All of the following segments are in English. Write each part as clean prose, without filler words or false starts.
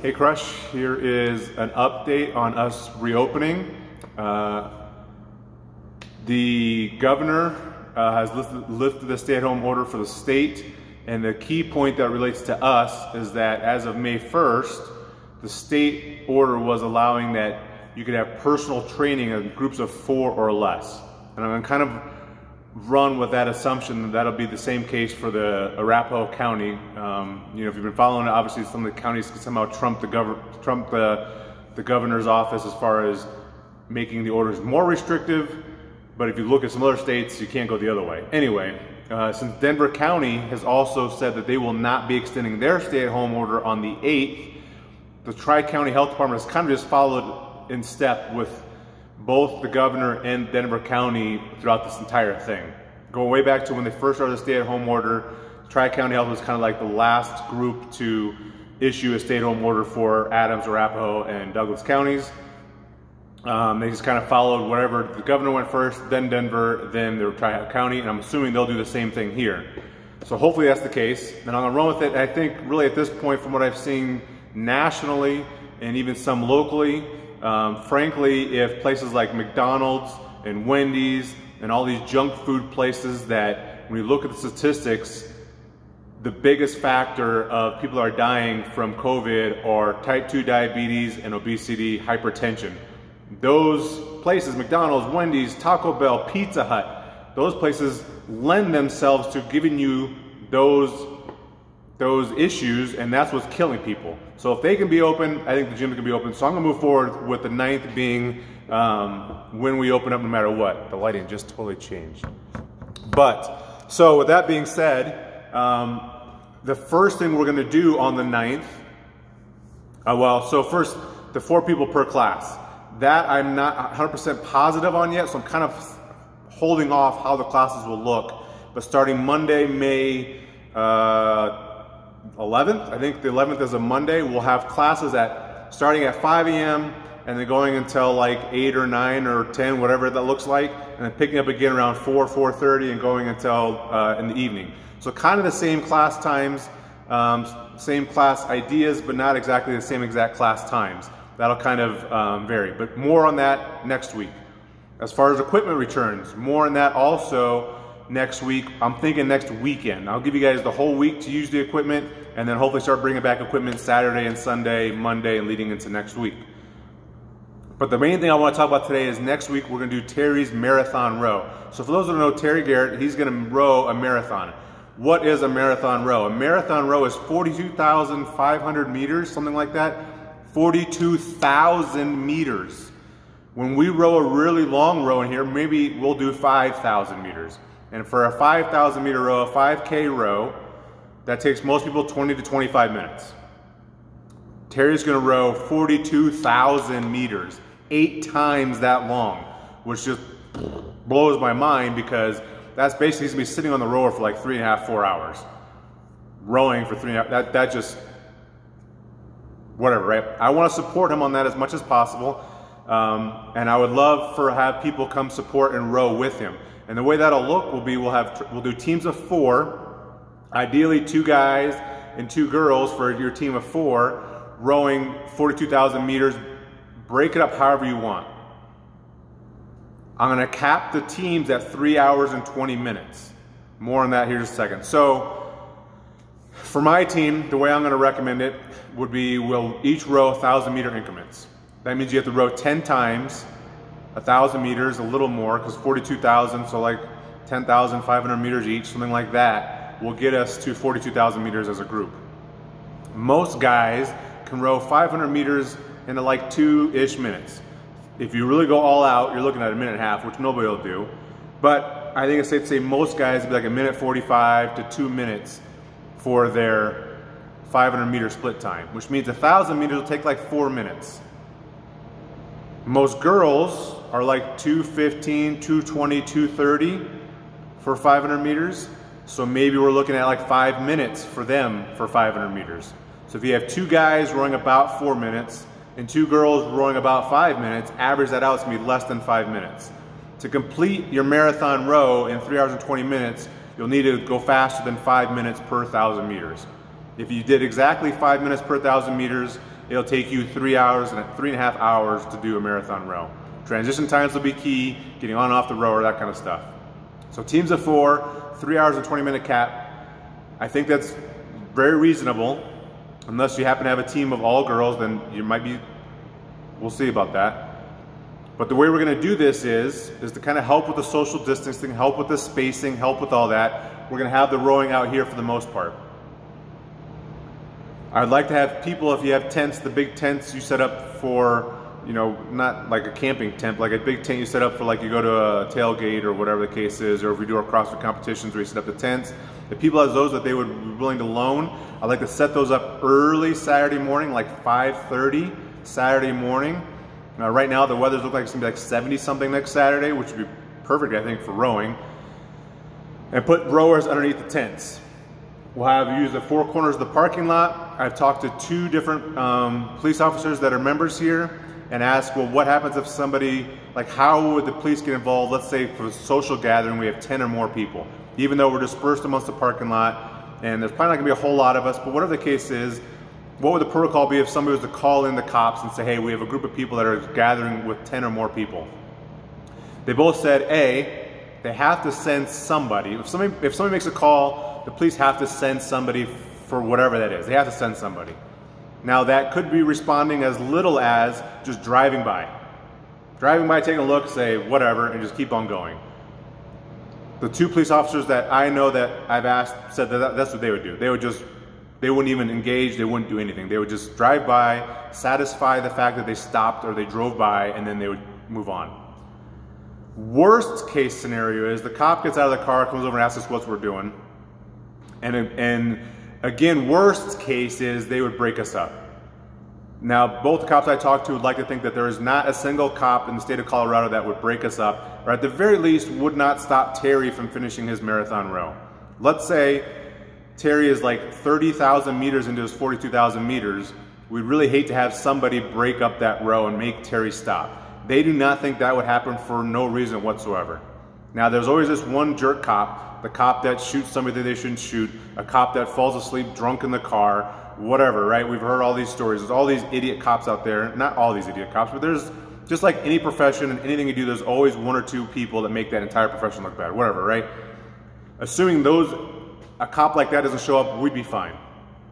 Hey Crush, here is an update on us reopening. The governor has lifted the stay-at-home order for the state, and the key point that relates to us is that as of May 1st, the state order was allowing that you could have personal training in groups of 4 or less. And I'm going to kind of run with that assumption that that'll be the same case for the Arapahoe County. You know, if you've been following it, obviously some of the counties can somehow trump the governor's office as far as making the orders more restrictive. But if you look at some other states, you can't go the other way. Anyway, since Denver County has also said that they will not be extending their stay-at-home order on the 8th, the Tri-County Health Department has kind of just followed in step with both the governor and Denver County throughout this entire thing. Going way back to when they first started the stay-at-home order, Tri-County Health was kind of like the last group to issue a stay-at-home order for Adams, Arapahoe, and Douglas counties. They just kind of followed whatever the governor went first, then Denver, then the Tri-County, and I'm assuming they'll do the same thing here. So hopefully that's the case, and I'm gonna run with it. I think really at this point, from what I've seen nationally and even some locally, frankly, if places like McDonald's and Wendy's and all these junk food places that, when you look at the statistics, the biggest factor of people that are dying from COVID are type 2 diabetes and obesity, hypertension. Those places, McDonald's, Wendy's, Taco Bell, Pizza Hut, those places lend themselves to giving you those issues, and that's what's killing people. So if they can be open, I think the gyms can be open. So I'm gonna move forward with the 9th being when we open up no matter what. The lighting just totally changed. But, so with that being said, the first thing we're gonna do on the 9th, so first, the 4 people per class. That I'm not 100% positive on yet, so I'm kind of holding off how the classes will look. But starting Monday, May 11th, I think the 11th is a Monday, we'll have classes starting at 5 a.m. and then going until like 8 or 9 or 10, whatever that looks like, and then picking up again around 4:30 and going until in the evening. So kind of the same class times, same class ideas, but not exactly the same exact class times. That'll kind of vary, but more on that next week. As far as equipment returns, more on that also next week. I'm thinking next weekend. I'll give you guys the whole week to use the equipment, and then hopefully start bringing back equipment Saturday and Sunday, Monday, and leading into next week. But the main thing I want to talk about today is next week we're going to do Terry's Marathon Row. So for those that don't know Terry Garrett, he's going to row a marathon. What is a marathon row? A marathon row is 42,500 meters, something like that. 42,000 meters. When we row a really long row in here, maybe we'll do 5,000 meters. And for a 5,000 meter row, a 5K row, that takes most people 20 to 25 minutes. Terry's gonna row 42,000 meters, 8 times that long, which just blows my mind because that's basically, he's gonna be sitting on the rower for like 3.5, 4 hours. Rowing for 3.5, that just, whatever, right? I want to support him on that as much as possible, and I would love to have people come support and row with him. And the way that'll look will be we'll do teams of 4, ideally 2 guys and 2 girls for your team of 4, rowing 42,000 meters. Break it up however you want. I'm going to cap the teams at 3 hours and 20 minutes. More on that here in a second. So for my team, the way I'm going to recommend it would be we'll each row 1,000 meter increments. That means you have to row 10 times 1,000 meters, a little more, because 42,000, so like 10,500 meters each, something like that, will get us to 42,000 meters as a group. Most guys can row 500 meters into like 2-ish minutes. If you really go all out, you're looking at 1.5 minutes, which nobody will do. But I think it's safe to say most guys will be like 1:45 to 2 minutes for their 500 meter split time, which means 1,000 meters will take like 4 minutes. Most girls are like 2:15, 2:20, 2:30 for 500 meters. So maybe we're looking at like 5 minutes for them for 500 meters. So if you have 2 guys rowing about 4 minutes and 2 girls rowing about 5 minutes, average that out, it's gonna be less than 5 minutes. To complete your marathon row in 3 hours and 20 minutes, you'll need to go faster than 5 minutes per 1,000 meters. If you did exactly 5 minutes per 1,000 meters, it'll take you 3.5 hours to do a marathon row. Transition times will be key, getting on and off the rower, that kind of stuff. So teams of 4, 3 hours and 20-minute cap. I think that's very reasonable. Unless you happen to have a team of all girls, then you might be, we'll see about that. But the way we're gonna do this is to kind of help with the social distancing, help with the spacing, help with all that. We're gonna have the rowing out here for the most part. I'd like to have people, if you have tents, the big tents you set up for, you know, not like a camping tent, like a big tent you set up for, like you go to a tailgate or whatever the case is, or if we do our CrossFit competitions where you set up the tents. If people have those that they would be willing to loan, I'd like to set those up early Saturday morning, like 5:30 Saturday morning. Right now the weather's look like it's gonna be like 70 something next Saturday, which would be perfect, I think, for rowing. And put rowers underneath the tents. We'll have use the 4 corners of the parking lot. I've talked to 2 different police officers that are members here and asked, well, what happens if somebody, like how would the police get involved? Let's say for a social gathering, we have 10 or more people. Even though we're dispersed amongst the parking lot, and there's probably not gonna be a whole lot of us, but whatever the case is, what would the protocol be if somebody was to call in the cops and say, hey, we have a group of people that are gathering with 10 or more people? They both said, A, they have to send somebody. If somebody makes a call, the police have to send somebody for whatever that is. They have to send somebody. Now that could be responding as little as just driving by. Driving by, taking a look, say whatever, and just keep on going. The 2 police officers that I know that I've asked said that that's what they would do. They wouldn't even engage, they wouldn't do anything. They would just drive by, satisfy the fact that they stopped or they drove by, and then they would move on. Worst case scenario is the cop gets out of the car, comes over and asks us what we're doing. And again, worst case is they would break us up. Now, both the cops I talked to would like to think that there is not a single cop in the state of Colorado that would break us up, or at the very least would not stop Terry from finishing his marathon row. Let's say Terry is like 30,000 meters into his 42,000 meters. We'd really hate to have somebody break up that row and make Terry stop. They do not think that would happen for no reason whatsoever. Now, there's always this one jerk cop, the cop that shoots somebody that they shouldn't shoot, a cop that falls asleep drunk in the car, whatever, right? We've heard all these stories. There's all these idiot cops out there. Not all these idiot cops, but there's, just like any profession and anything you do, there's always 1 or 2 people that make that entire profession look bad, whatever, right? Assuming a cop like that doesn't show up, we'd be fine.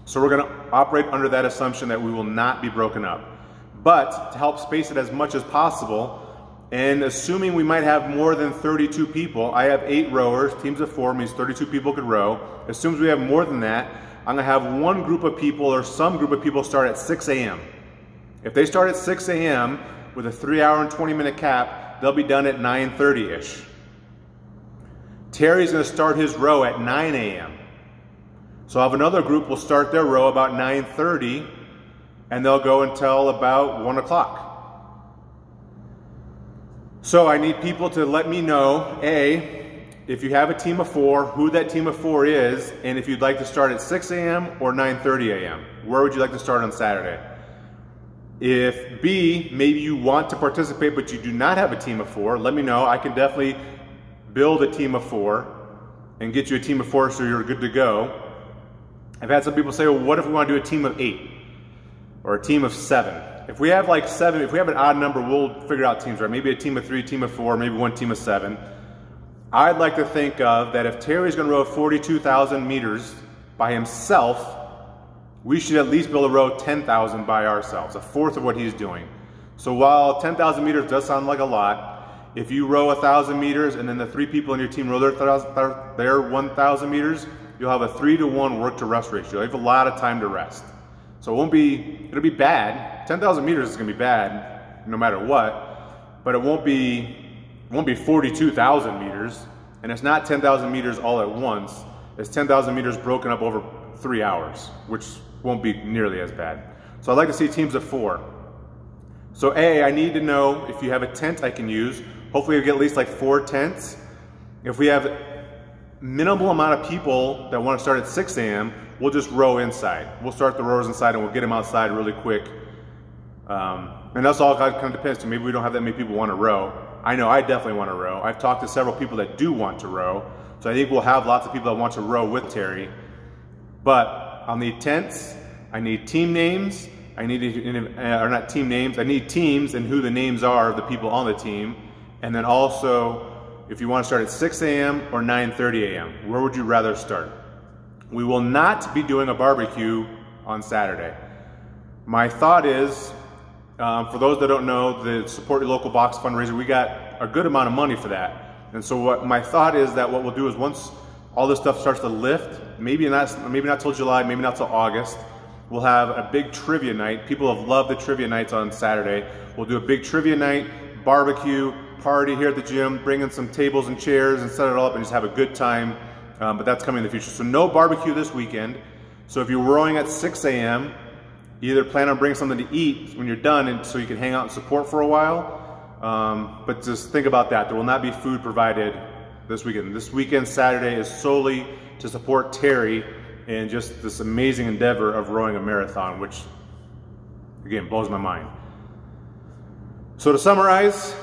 So we're gonna operate under that assumption that we will not be broken up. But to help space it as much as possible, and assuming we might have more than 32 people, I have 8 rowers, teams of 4 means 32 people could row. As soon as we have more than that, I'm gonna have one group of people or some group of people start at 6 a.m. If they start at 6 a.m. with a 3-hour and 20-minute cap, they'll be done at 9:30-ish. Terry's gonna start his row at 9 a.m. So I'll have another group will start their row about 9:30 and they'll go until about 1 o'clock. So I need people to let me know, A, if you have a team of 4, who that team of 4 is, and if you'd like to start at 6 a.m. or 9:30 a.m. Where would you like to start on Saturday? If B, maybe you want to participate but you do not have a team of 4, let me know. I can definitely build a team of 4 and get you a team of 4 so you're good to go. I've had some people say, well, what if we want to do a team of 8 or a team of 7? If we have like 7, if we have an odd number, we'll figure out teams, right? Maybe a team of 3, team of 4, maybe one team of 7. I'd like to think of that if Terry's going to row 42,000 meters by himself, we should at least be able to row 10,000 by ourselves, a fourth of what he's doing. So while 10,000 meters does sound like a lot, if you row 1,000 meters and then the 3 people in your team row their 1,000 meters, you'll have a 3-to-1 work to rest ratio. You have a lot of time to rest. So it'll be bad. 10,000 meters is going to be bad no matter what, but it won't be 42,000 meters, and it's not 10,000 meters all at once. It's 10,000 meters broken up over 3 hours, which won't be nearly as bad. So I'd like to see teams of 4. So A, I need to know if you have a tent I can use. Hopefully we get at least like 4 tents. If we have minimal amount of people that want to start at 6 a.m., we'll just row inside. We'll start the rowers inside and we'll get them outside really quick. And that's all kind of depends too. Maybe we don't have that many people want to row. I know I definitely want to row. I've talked to several people that do want to row. So I think we'll have lots of people that want to row with Terry. But I'll need tents, I need team names, I need, or not team names, I need teams and who the names are of the people on the team. And then also, if you want to start at 6 a.m. or 9:30 a.m., where would you rather start? We will not be doing a barbecue on Saturday. My thought is, for those that don't know, the Support Your Local Box fundraiser, we got a good amount of money for that. And so what my thought is that what we'll do is once all this stuff starts to lift, maybe not till July, maybe not till August, we'll have a big trivia night. People have loved the trivia nights on Saturday. We'll do a big trivia night, barbecue, party here at the gym, bring in some tables and chairs and set it all up and just have a good time. But that's coming in the future. So no barbecue this weekend. So if you're rowing at 6 a.m., either plan on bringing something to eat when you're done and so you can hang out and support for a while. But just think about that. There will not be food provided this weekend. This weekend, Saturday, is solely to support Terry in just this amazing endeavor of rowing a marathon, which, again, blows my mind. So to summarize,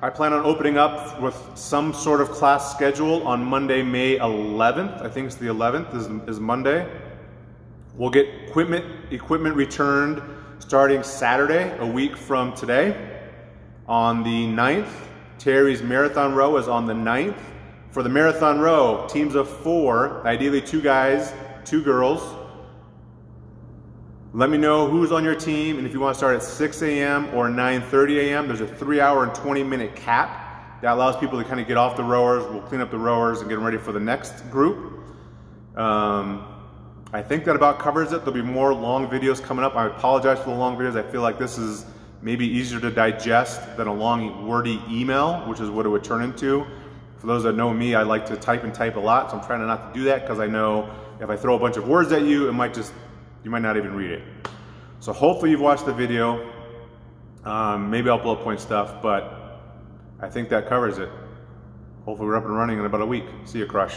I plan on opening up with some sort of class schedule on Monday, May 11th. I think it's the 11th is Monday. We'll get equipment returned starting Saturday, a week from today. On the 9th, Terry's marathon row is on the 9th. For the marathon row, teams of 4, ideally 2 guys, 2 girls. Let me know who's on your team, and if you want to start at 6 a.m. or 9:30 a.m., there's a 3-hour and 20-minute cap that allows people to kind of get off the rowers. We'll clean up the rowers and get them ready for the next group. I think that about covers it. There'll be more long videos coming up. I apologize for the long videos. I feel like this is maybe easier to digest than a long wordy email, which is what it would turn into. For those that know me, I like to type and type a lot, so I'm trying not to do that because I know if I throw a bunch of words at you, you might not even read it. So hopefully you've watched the video. Maybe I'll bullet point stuff, but I think that covers it. Hopefully we're up and running in about a week. See you, Crush.